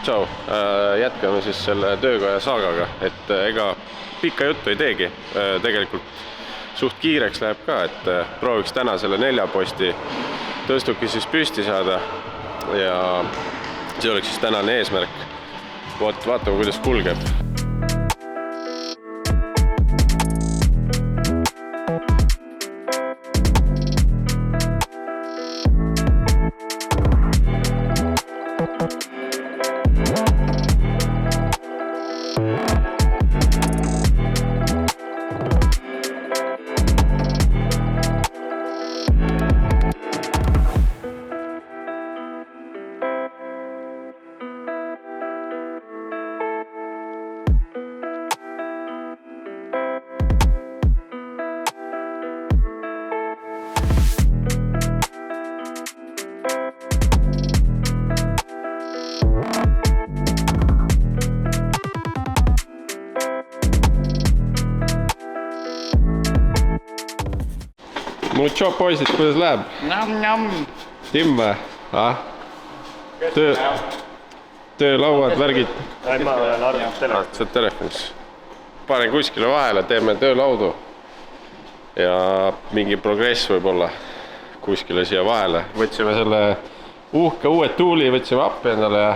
Tšau, jätkame siis selle töökoja saagaga, et ega pikka juttu ei teegi, tegelikult suht kiireks läheb ka, et prooviks täna selle 4 posti tõstuki siis püsti saada ja see oleks siis tänane eesmärk. Vaatame, kuidas kulgeb. Mucho poisid, kuidas läheb? Tim või? Töölauad, värgid? Ma olen arvanud telefonis. Saad telefonis. Panen kuskile vahele, teeme töölaudu. Ja mingi progress võib olla kuskile siia vahele. Võtsime selle uhke uued tuuli, võtsime appi endale ja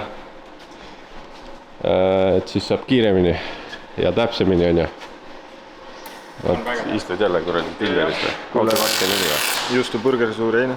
et siis saab kiiremini ja täpsemini on ju. Istud jälle kuradi Tinderis või? 324 või? Justu burger suur eine.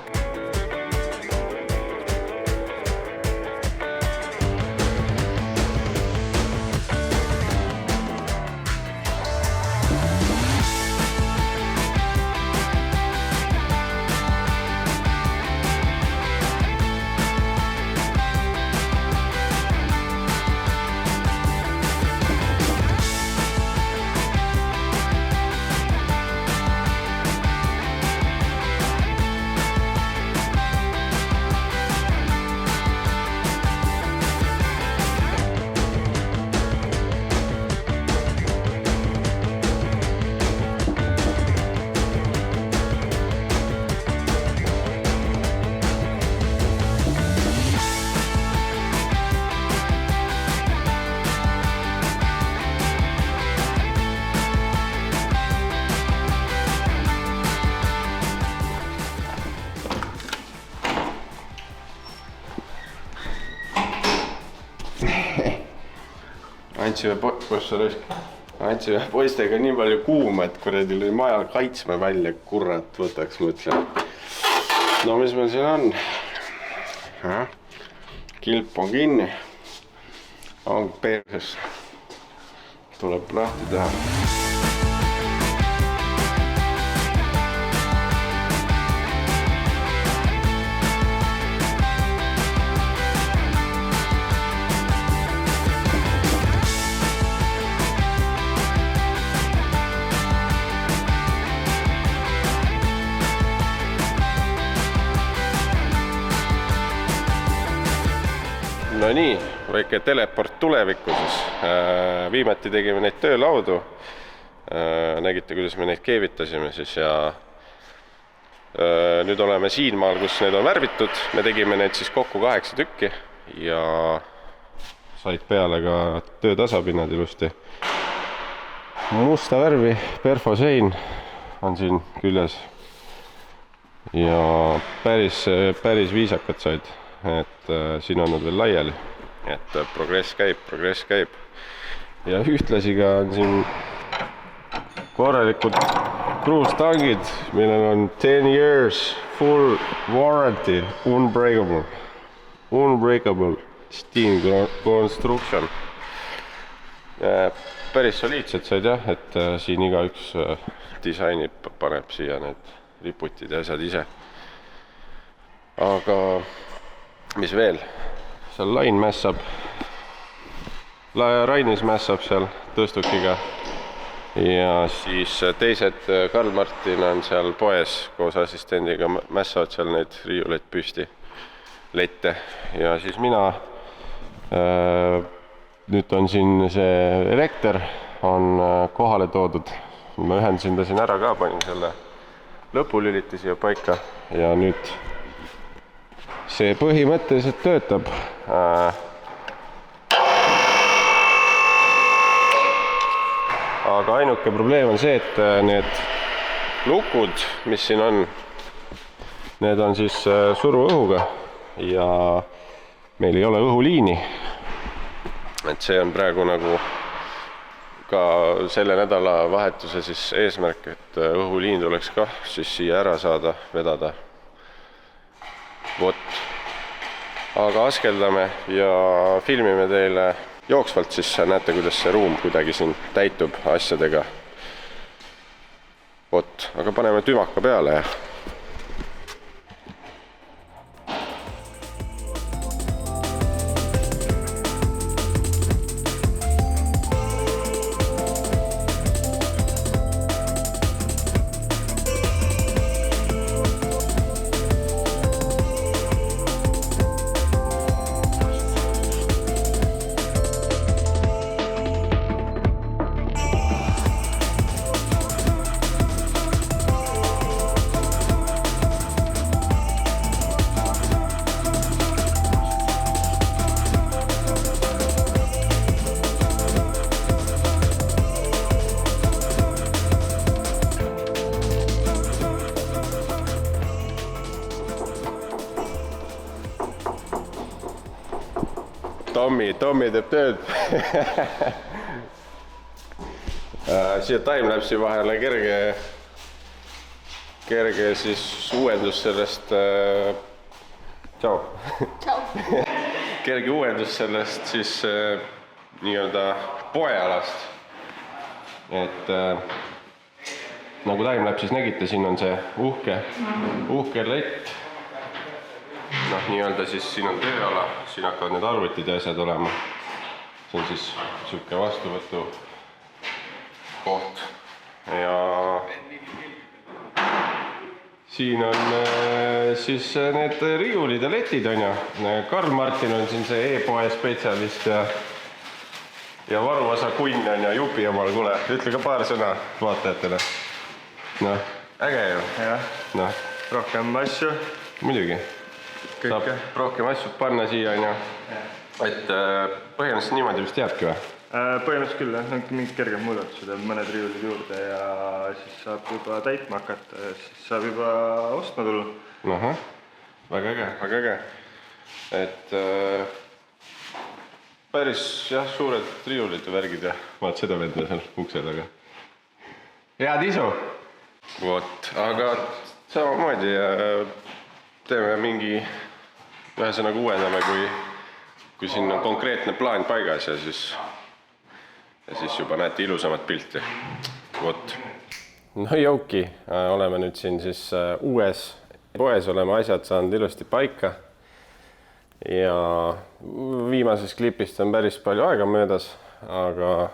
Andsime poistega nii palju kuuma, et kuradi lõi maja kaitsme välja, kurat, võtaks mõtlen. No mis meil siin on? Kilp on kinni. On perses. Tuleb lahti teha. No nii, väike teleport tulevikku siis. Viimati tegime neid töölaudu. Nägite, kuidas me neid keevitasime siis ja nüüd oleme siin maal, kus need on värvitud. Me tegime neid siis kokku 8 tükki ja said peale ka töötasapinnad ilusti. Musta värvi, perfosein on siin küljes ja päris viisakad said. Et siin on nad veel laiali, et progress käib ja ühtlasi ka on siin korralikud kruustangid, millel on 10 years full warranty, unbreakable steel construction. Päris soliidsed said jah, et siin igaüks disainib, paneb siia need riputid ja asjad ise. Aga mis veel? Seal Lain mässab. Rainis mässab seal tõstukiga. Ja siis teised Karl Martin on seal poes koos assistendiga mässavad seal neid riiuleid püsti lette. Ja siis mina, nüüd on siin see elekter on kohale toodud. Ma ühendasin ta siin ära ka, panin selle lõpulüliti siia paika ja nüüd see põhimõtteliselt töötab. aga ainuke probleem on see, et need lukud, mis siin on, need on siis suruõhuga ja meil ei ole õhuliini. Et see on praegu nagu ka selle nädalavahetuse siis eesmärk, et õhuliin tuleks ka siis siia ära saada, vedada. Vot. Aga askeldame ja filmime teile jooksvalt, siis näete, kuidas see ruum kuidagi siin täitub asjadega. Vot, aga paneme tümaka peale ja Tommi teeb tööd. Siia timelapsi vahele kerge siis uuendus sellest Ciao. Kerge uuendus sellest siis nii-öelda poealast. Et nagu timelapsis nägite, siin on see uhke lett. Nii-öelda siis siin on tööala, siin hakkavad need arvutid ja asjad olema. See on siis siuke vastuvõtu koht. Ja siin on siis need riiulid ja letid on ja. Karl Martin on siin see e-poe spetsialist ja Varuosa kunn on ja Jupi omal, kuule, ütle ka paar sõna vaatajatele. Äge ju. Jah, rohkem asju. Muidugi. Saab rohkem asju panna siia, on ju. Et põhimõtteliselt niimoodi vist jääbki või? Põhimõtteliselt küll, mingid kerged muudatused ja mõned riiulid juurde ja siis saab juba täitma hakata ja siis saab juba ostma tulla. Väga äge. Et päris suured riiulid ja värgid ja vaat seda venda seal ukse taga. Head isu! Vot, aga samamoodi teeme mingi ühesõnaga uuendame, kui siin on konkreetne plaan paigas ja siis juba näete ilusamat pilti. Vot. Jauki, oleme nüüd siin siis uues poes, oleme asjad saanud ilusti paika ja viimasest klipist on päris palju aega möödas, aga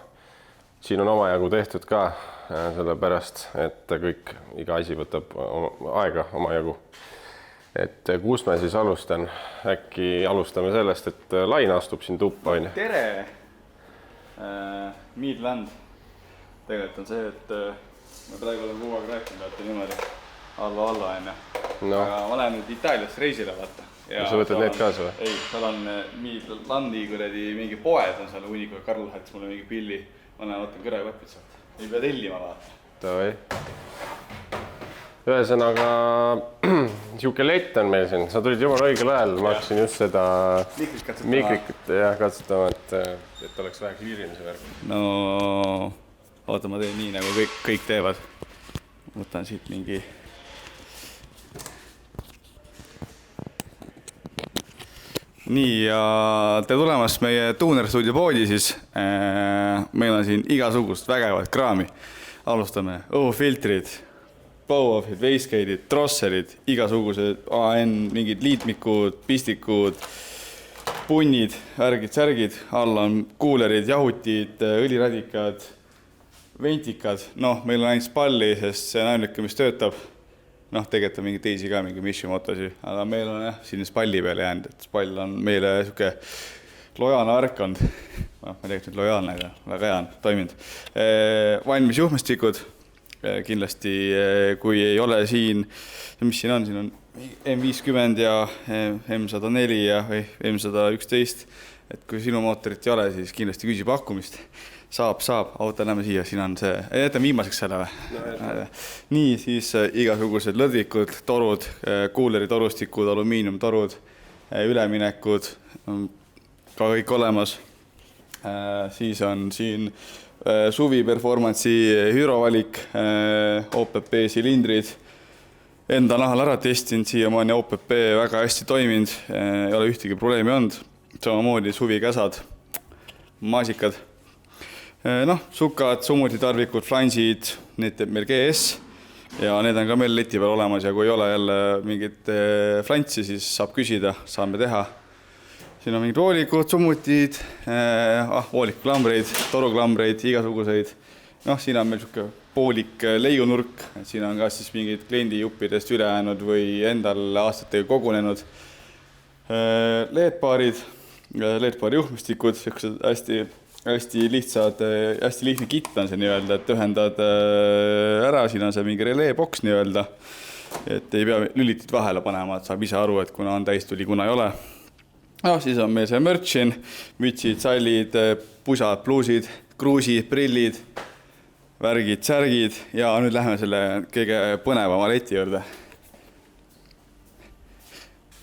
siin on omajagu tehtud ka, sellepärast, et iga asi võtab aega omajagu. Et kus me siis alustan? Äkki alustame sellest, et Laine astub siin tuppa. Tere! Midland. Tegelikult on see, et me praegu oleme kogu aeg rääkinud, et niimoodi alla on ja. Aga ma lähen nüüd Itaalias reisile vaata. Ja sa võtad need kaasa või? Ei, seal on Midlandi kuradi mingi poed on seal Uniku ja Karl läheks mulle mingi pilli. Ma lähen võtan kõrepapid sealt. Ei pea tellima vaata. Tavai. Ühesõnaga, siuke lett on meil siin. Sa tulid jumala õigel ajal, ma hakkasin just seda mikrit katsutama, et oleks vähe kliirimise värk. No, oota, ma teen nii, nagu kõik teevad. Võtan siit mingi... Nii, ja tere tulemast meie Tuner Studio poodi siis. Meil on siin igasugust vägevat kraami. Alustame õhufiltrid, blow-offid, wastegate'id, drosselid, igasugused AN, mingid liitmikud, pistikud, punnid, särgid, all on kuulerid, jahutid, õliradikad, ventikad. Meil on ainult spalli, sest see on ainuke, mis töötab. Tegelikult on mingi teisi ka, mingi Mishimotosi, aga meil on siin spalli peale jäänud, et spall on meile siuke lojaalne värkond. Ma tegelikult nüüd lojaalne, aga väga hea on toiminud. Valmis juhmestikud. Kindlasti, kui ei ole siin, mis siin on M50 ja M104 ja M111, et kui sinu mootorit ei ole, siis kindlasti küsi pakkumist. Saab, auto lähme siia, siin on see, jätame viimaseks selle või? Nii, siis igasugused lõdvikud, torud, kuuleri torustikud, alumiiniumtorud, üleminekud, ka kõik olemas. Siis on siin suvi performance'i hürovalik, OPP silindrid, enda nahal ära testinud, siiamaani OPP väga hästi toiminud, ei ole ühtegi probleemi olnud, samamoodi suvikäsad, maasikad, sukad, sumutitarvikud, flansid, need teeb meil GS ja need on ka meil leti peal olemas ja kui ei ole jälle mingit flantsi, siis saab küsida, saame teha. Siin on mingid voolikud, summutid, voolikuklambreid, toruklambreid, igasuguseid. Siin on meil niisugune poolik leiunurk, siin on ka siis mingid kliendijuppidest ülejäänud või endal aastatega kogunenud LED-paarid, LED-paari juhmistikud, hästi lihtsad, hästi lihtne kitt on see nii-öelda, et ühendad ära, siin on see mingi releeboks nii-öelda, et ei pea lülitit vahele panema, et saab ise aru, et kuna on täistuli, kuna ei ole. Siis on meil see mürtsin, mütsid, sallid, pusad, pluusid, kruusid, prillid, värgid, särgid ja nüüd lähme selle kõige põnevama leti juurde.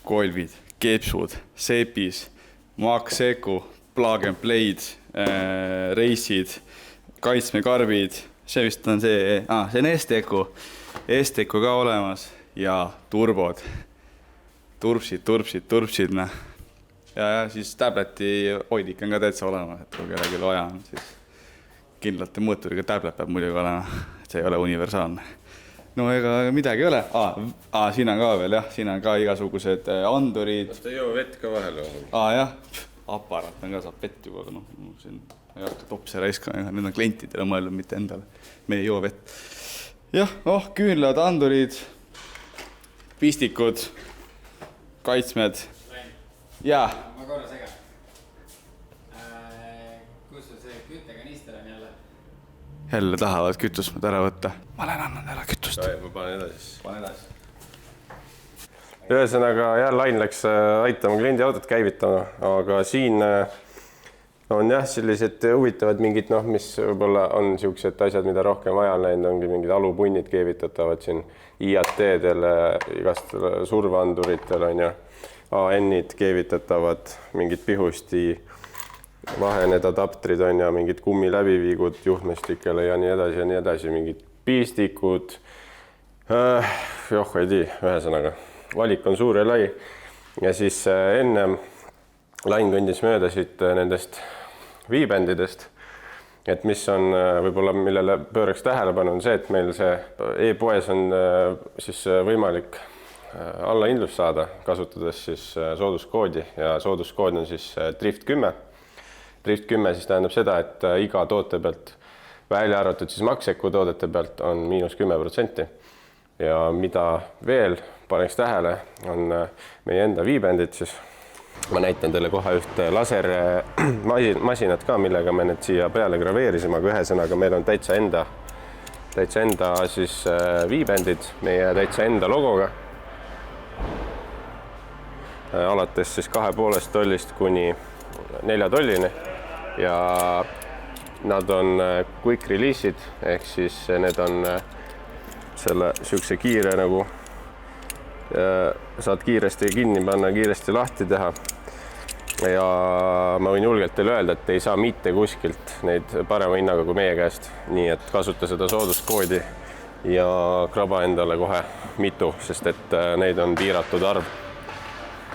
Kolvid, keepsud, sepis, Maxeku, plug and play'd, reisid, kaitsmekarbid, see vist on see on Esteku ka olemas ja turbod, turpsid, ja siis tableti hoidik on ka täitsa olemas, et kui kellelgi vaja on, siis kindlalt mõõturiga tablet peab muidugi olema, et see ei ole universaalne. No ega midagi ei ole. Siin on ka veel, jah, siin on ka igasugused andurid. Kas te joo vett ka vahel? Jah, aparaat on ka, saab vett juba, aga siin ei hakka topse raiskama, need on klientidele mõeldud, mitte endale. Me ei joo vett. Jah, küünlad, andurid, pistikud, kaitsmed. Jaa. Ma korra segan. Kus see küttekanister on jälle? Jälle tahavad kütust ära võtta. Ma olen andnud ära kütust. Ma panen edasi. Ühesõnaga, Lain läks aitama kliendi autot käivitama, aga siin on sellised huvitavad mingid, mis võib-olla on niisugused asjad, mida rohkem vaja on läinud, ongi mingid alupunnid keevitatavad siin IAT-del, igast surveanduritel on AN-id keevitatavad, mingid pihusti vahened adaptrid on ja mingid kummi läbiviigud juhtmestikele ja nii edasi, mingid pistikud. Ei tea, ühesõnaga, valik on suur ja lai. Ja siis ennem Lain kõndis mööda siit nendest viibendidest, et mis on võib-olla, millele pööraks tähelepanu, on see, et meil see e-poes on siis võimalik allahindlust saada, kasutades siis sooduskoodi ja sooduskood on siis Drift10. Drift10 siis tähendab seda, et iga toote pealt, välja arvatud siis Maxeku toodete pealt on -10%. Ja mida veel paneks tähele, on meie enda viibendid siis. Ma näitan teile kohe ühte lasermasinat ka, millega me need siia peale graveerisime, aga ühesõnaga meil on täitsa enda siis viibendid, meie täitsa enda logoga. Alates siis 2,5 tollist kuni 4 tollini ja nad on quick release'id, ehk siis need on selle sükse kiire nagu saad kiiresti kinni panna, kiiresti lahti teha ja ma võin julgelt teile öelda, et ei saa mitte kuskilt neid parema hinnaga kui meie käest, nii et kasuta seda sooduskoodi ja kraba endale kohe mitu, sest et neid on piiratud arv.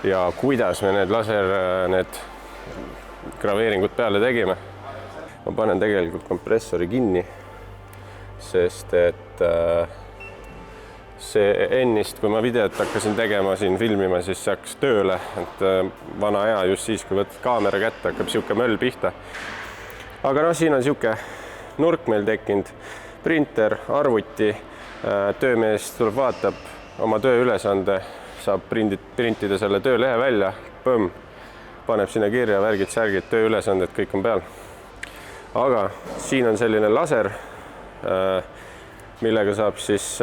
Ja kuidas me need graveeringud peale tegime? Ma panen tegelikult kompressori kinni, sest et see ennist, kui ma videot hakkasin tegema, siin filmima, siis see hakkas tööle, et vana hea just siis, kui võtad kaamera kätte, hakkab siuke möll pihta. Aga siin on siuke nurk meil tekkinud, printer, arvuti, töömees tuleb, vaatab oma tööülesande, saab printida selle töölehe välja, põmm, paneb sinna kirja värgid, särgid, tööülesanded, kõik on peal. Aga siin on selline laser, millega saab siis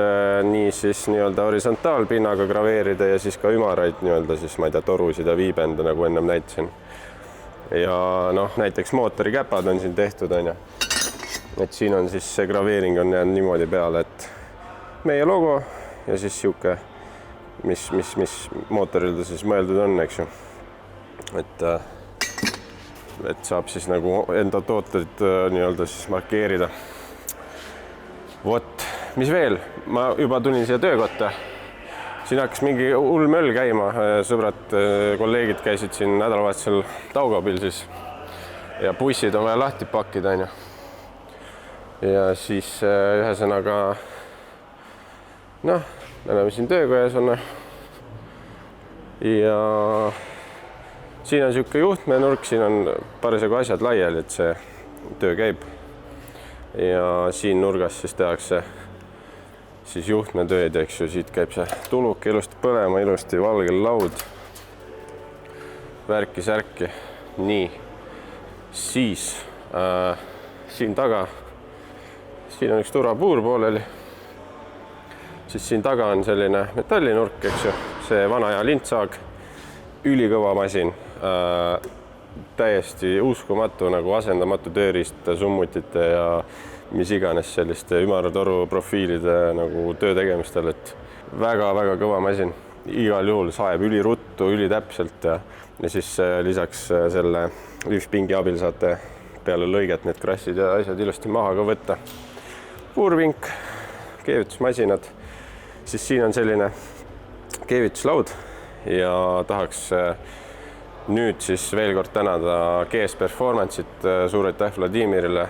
nii-öelda horisontaalpinnaga graveerida ja siis ka ümaraid nii-öelda siis, ma ei tea, torusid ja viibende, nagu ennem näitasin. Ja näiteks mootori käpad on siin tehtud, on ju. et siin on siis see graveering on jäänud niimoodi peale, et meie logo ja siis sihuke, mis mootoril ta siis mõeldud on, eks ju. Et saab siis nagu enda tooteid nii-öelda siis markeerida. Vot, mis veel? Ma juba tulin siia töökotta. Siin hakkas mingi hull möll käima. Sõbrad, kolleegid käisid siin nädalavahetusel Daugavpil siis ja bussid on vaja lahti pakkida, on ju. Ja siis ühesõnaga noh, me oleme siin töökojas on. Ja siin on sihuke juhtmenurk, siin on parasjagu asjad laiali, et see töö käib. Ja siin nurgas siis tehakse siis juhtmetööd, eks ju, siit käib see tuluk ilusti põlema, ilusti valgel laud. Värki-särki. Nii. Siis siin taga, siin on üks turvapuur pooleli. Siis siin taga on selline metallinurk, eks ju, see vana hea lintsaag, ülikõva masin, täiesti uskumatu, nagu asendamatu tööriist summutite ja mis iganes selliste ümartoru profiilide nagu töö tegemistel, et väga-väga kõva masin. Igal juhul saeb üliruttu, ülitäpselt ja siis lisaks selle liftpingi abil saate peale lõiget need krassid ja asjad ilusti maha ka võtta. Puurvink, keevitusmasinad, siis siin on selline keevituslaud ja tahaks nüüd siis veel kord tänada GS Performance'it, suur aitäh Vladimirile,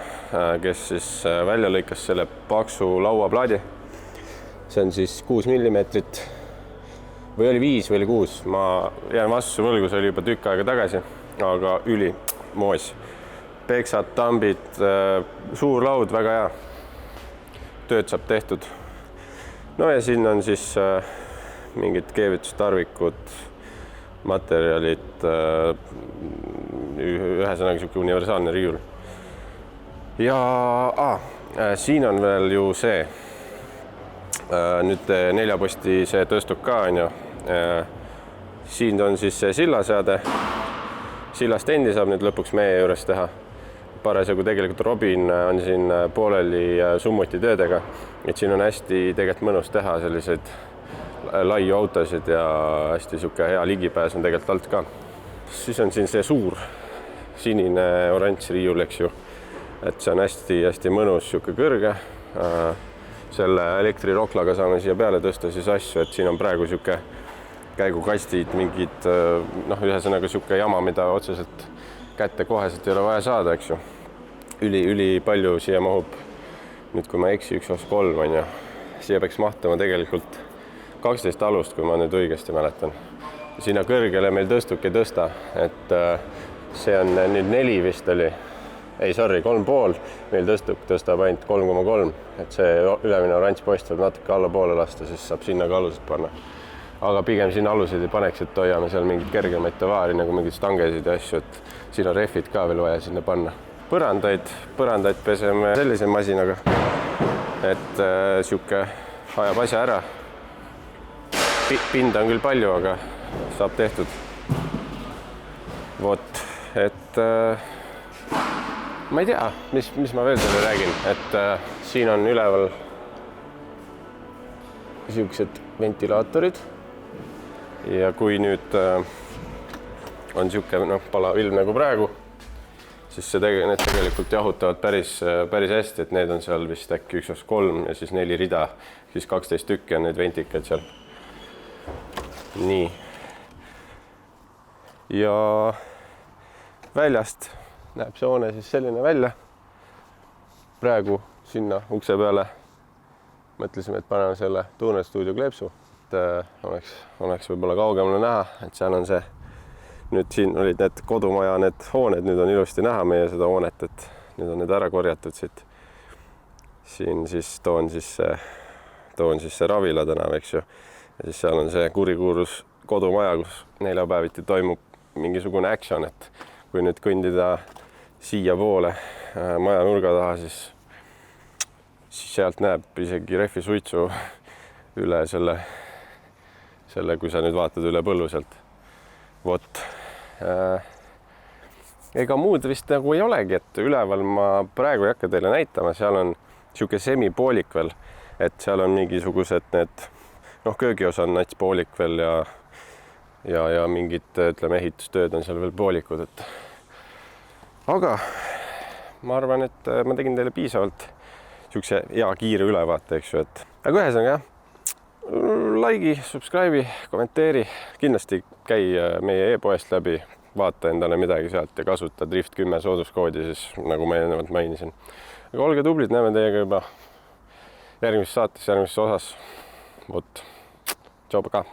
kes siis välja lõikas selle paksu lauaplaadi. See on siis 6 millimeetrit või oli 5 või oli 6. Ma jään vastuse võlgu, see oli juba tükk aega tagasi, aga üli moos. Peksad, tambid, suur laud, väga hea. Tööd saab tehtud. No ja siin on siis mingid keevitustarvikud, materjalid, ühesõnaga sihuke universaalne riiul. Ja siin on veel ju see, nüüd 4-posti see tõstuk ka on ju. Siin on siis see sillaseade. Sillast endi saab nüüd lõpuks meie juures teha. Parasjagu tegelikult Robin on siin pooleli summuti töödega, et siin on hästi tegelikult mõnus teha selliseid laiu autosid ja hästi sihuke hea ligipääs on tegelikult alt ka. Siis on siin see suur sinine oranž riiul, eks ju. Et see on hästi mõnus sihuke kõrge. Selle elektriroklaga saame siia peale tõsta siis asju, et siin on praegu sihuke käigukastid, mingid, ühesõnaga sihuke jama, mida otseselt kätte koheselt ei ole vaja saada, eks ju. Üli palju siia mahub, nüüd kui ma eksi, 1-3 on ju. Siia peaks mahtuma tegelikult 12 alust, kui ma nüüd õigesti mäletan. Sinna kõrgele meil tõstuk ei tõsta, et see on nüüd 4 vist oli. Ei, 3,5. Meil tõstuk tõstab ainult 3,3, et see ülemine oranž post võib natuke alla poole lasta, siis saab sinna ka alused panna. Aga pigem sinna aluseid ei paneks, et hoiame seal mingid kergemaid tavaari, nagu mingid stangesid ja asju, et siin on rehvid ka veel vaja sinna panna. Põrandaid peseme sellise masinaga, et sihuke ajab asja ära. Pinda on küll palju, aga saab tehtud. Vot, et ma ei tea, mis ma veel teile räägin, et siin on üleval siuksed ventilaatorid ja kui nüüd on siuke palav ilm nagu praegu, siis need tegelikult jahutavad päris hästi, et need on seal vist äkki 1-3 ja siis 4 rida, siis 12 tükki on need ventikaid seal. Nii. Ja väljast näeb see hoone siis selline välja. Praegu sinna ukse peale mõtlesime, et paneme selle Tuner Studio kleepsu, et oleks võib-olla kaugemale näha, et seal on see. Nüüd siin olid need kodumaja, need hooned, nüüd on ilusti näha meie seda hoonet, et nüüd on need ära korjatud siit. Siin siis toon siis see Ravila tänav, eks ju. Ja siis seal on see kurikuulus kodumaja, kus neljapäeviti toimub mingisugune action, et kui nüüd kõndida siia poole maja nurga taha, siis sealt näeb isegi rehvi suitsu üle selle, kui sa nüüd vaatad üle põllu sealt. Vot. ega muud vist nagu ei olegi, et üleval ma praegu ei hakka teile näitama, seal on niisugune semipoolik veel, et seal on mingisugused need, noh, köögiosa on nats poolik veel ja mingid, ütleme, ehitustööd on seal veel poolikud, et aga ma arvan, et ma tegin teile piisavalt niisuguse hea kiire ülevaate, eks ju, et aga ühesõnaga jah, like'i, subscribe'i, kommenteeri, kindlasti käi meie e-poest läbi, vaata endale midagi sealt ja kasuta Drift10 sooduskoodi siis, nagu ma eelnevalt mainisin. Aga olge tublid, näeme teiega juba järgmises saates, järgmises osas. Vot, tšau, pakaa!